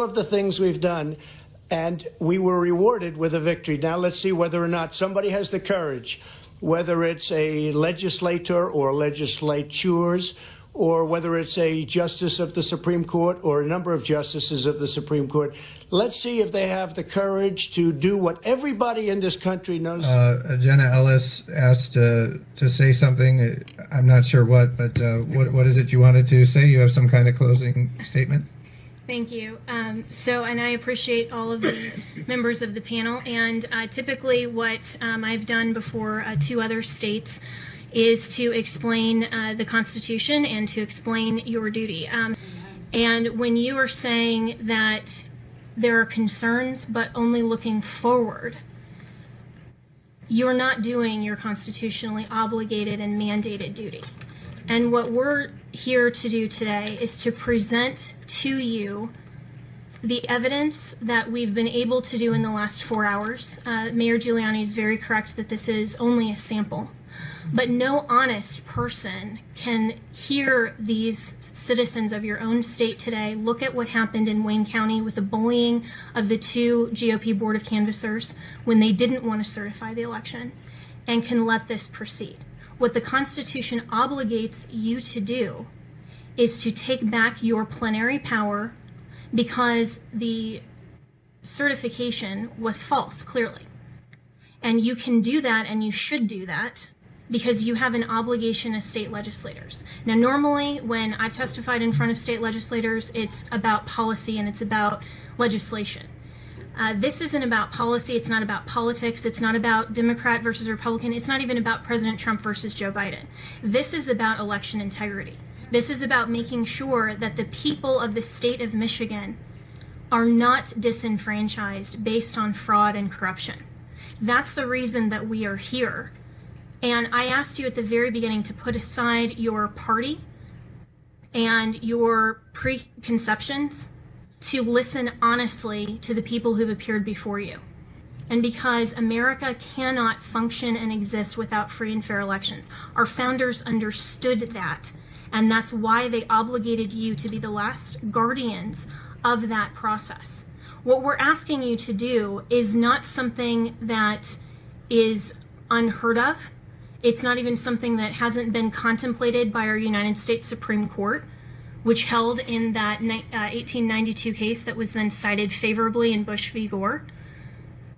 all of the things we've done, and we were rewarded with a victory. Now let's see whether or not somebody has the courage, whether it's a legislator or legislatures, or whether it's a justice of the Supreme Court or a number of justices of the Supreme Court. Let's see if they have the courage to do what everybody in this country knows. Jenna, Ellis asked to say something. I'm not sure what, but what is it you wanted to say? You have some kind of closing statement? Thank you. And I appreciate all of the members of the panel. And typically what I've done before 2 other states is to explain the Constitution and to explain your duty. And when you are saying that there are concerns but only looking forward, you're not doing your constitutionally obligated and mandated duty. And what we're here to do today is to present to you the evidence that we've been able to do in the last 4 hours. Mayor Giuliani is very correct that this is only a sample. But no honest person can hear these citizens of your own state today look at what happened in Wayne County with the bullying of the 2 GOP Board of Canvassers when they didn't want to certify the election, and can let this proceed. What the Constitution obligates you to do is to take back your plenary power because the certification was false, clearly. And you can do that, and you should do that, because you have an obligation as state legislators. Now, normally when I've testified in front of state legislators, it's about policy and it's about legislation. This isn't about policy, it's not about politics, it's not about Democrat versus Republican, it's not even about President Trump versus Joe Biden. This is about election integrity. This is about making sure that the people of the state of Michigan are not disenfranchised based on fraud and corruption. That's the reason that we are here. And I asked you at the very beginning to put aside your party and your preconceptions to listen honestly to the people who've appeared before you. And because America cannot function and exist without free and fair elections. Our founders understood that, and that's why they obligated you to be the last guardians of that process. What we're asking you to do is not something that is unheard of. It's not even something that hasn't been contemplated by our United States Supreme Court, which held in that 1892 case that was then cited favorably in Bush v. Gore,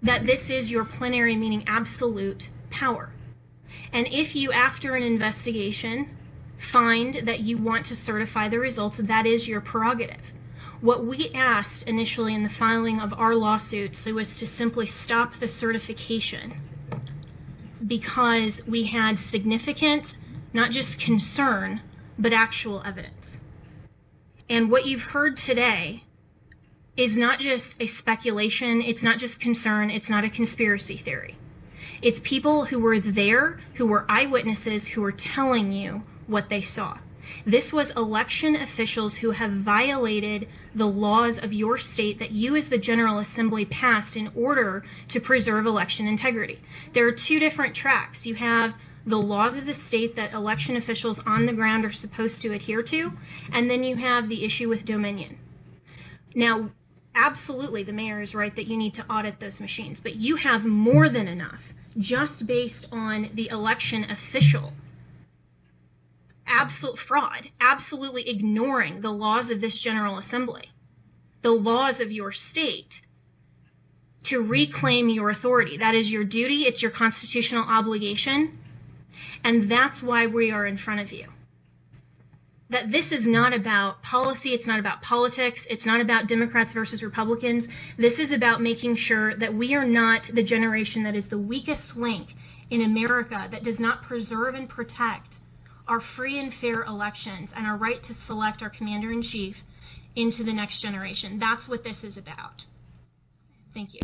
that this is your plenary, meaning absolute power. And if you, after an investigation, find that you want to certify the results, that is your prerogative. What we asked initially in the filing of our lawsuits was to simply stop the certification, because we had significant, not just concern, but actual evidence. And what you've heard today is not just a speculation, it's not just concern, it's not a conspiracy theory. It's people who were there, who were eyewitnesses, who were telling you what they saw. This was election officials who have violated the laws of your state that you as the General Assembly passed in order to preserve election integrity. There are 2 different tracks. You have the laws of the state that election officials on the ground are supposed to adhere to, and then you have the issue with dominion. Now, absolutely, the mayor is right that you need to audit those machines, but you have more than enough just based on the election official absolute fraud, absolutely ignoring the laws of this General Assembly, the laws of your state, to reclaim your authority. That is your duty, it's your constitutional obligation, and that's why we are in front of you. That this is not about policy, it's not about politics, it's not about Democrats versus Republicans. This is about making sure that we are not the generation that is the weakest link in America that does not preserve and protect our free and fair elections and our right to select our commander-in-chief into the next generation. That's what this is about. Thank you.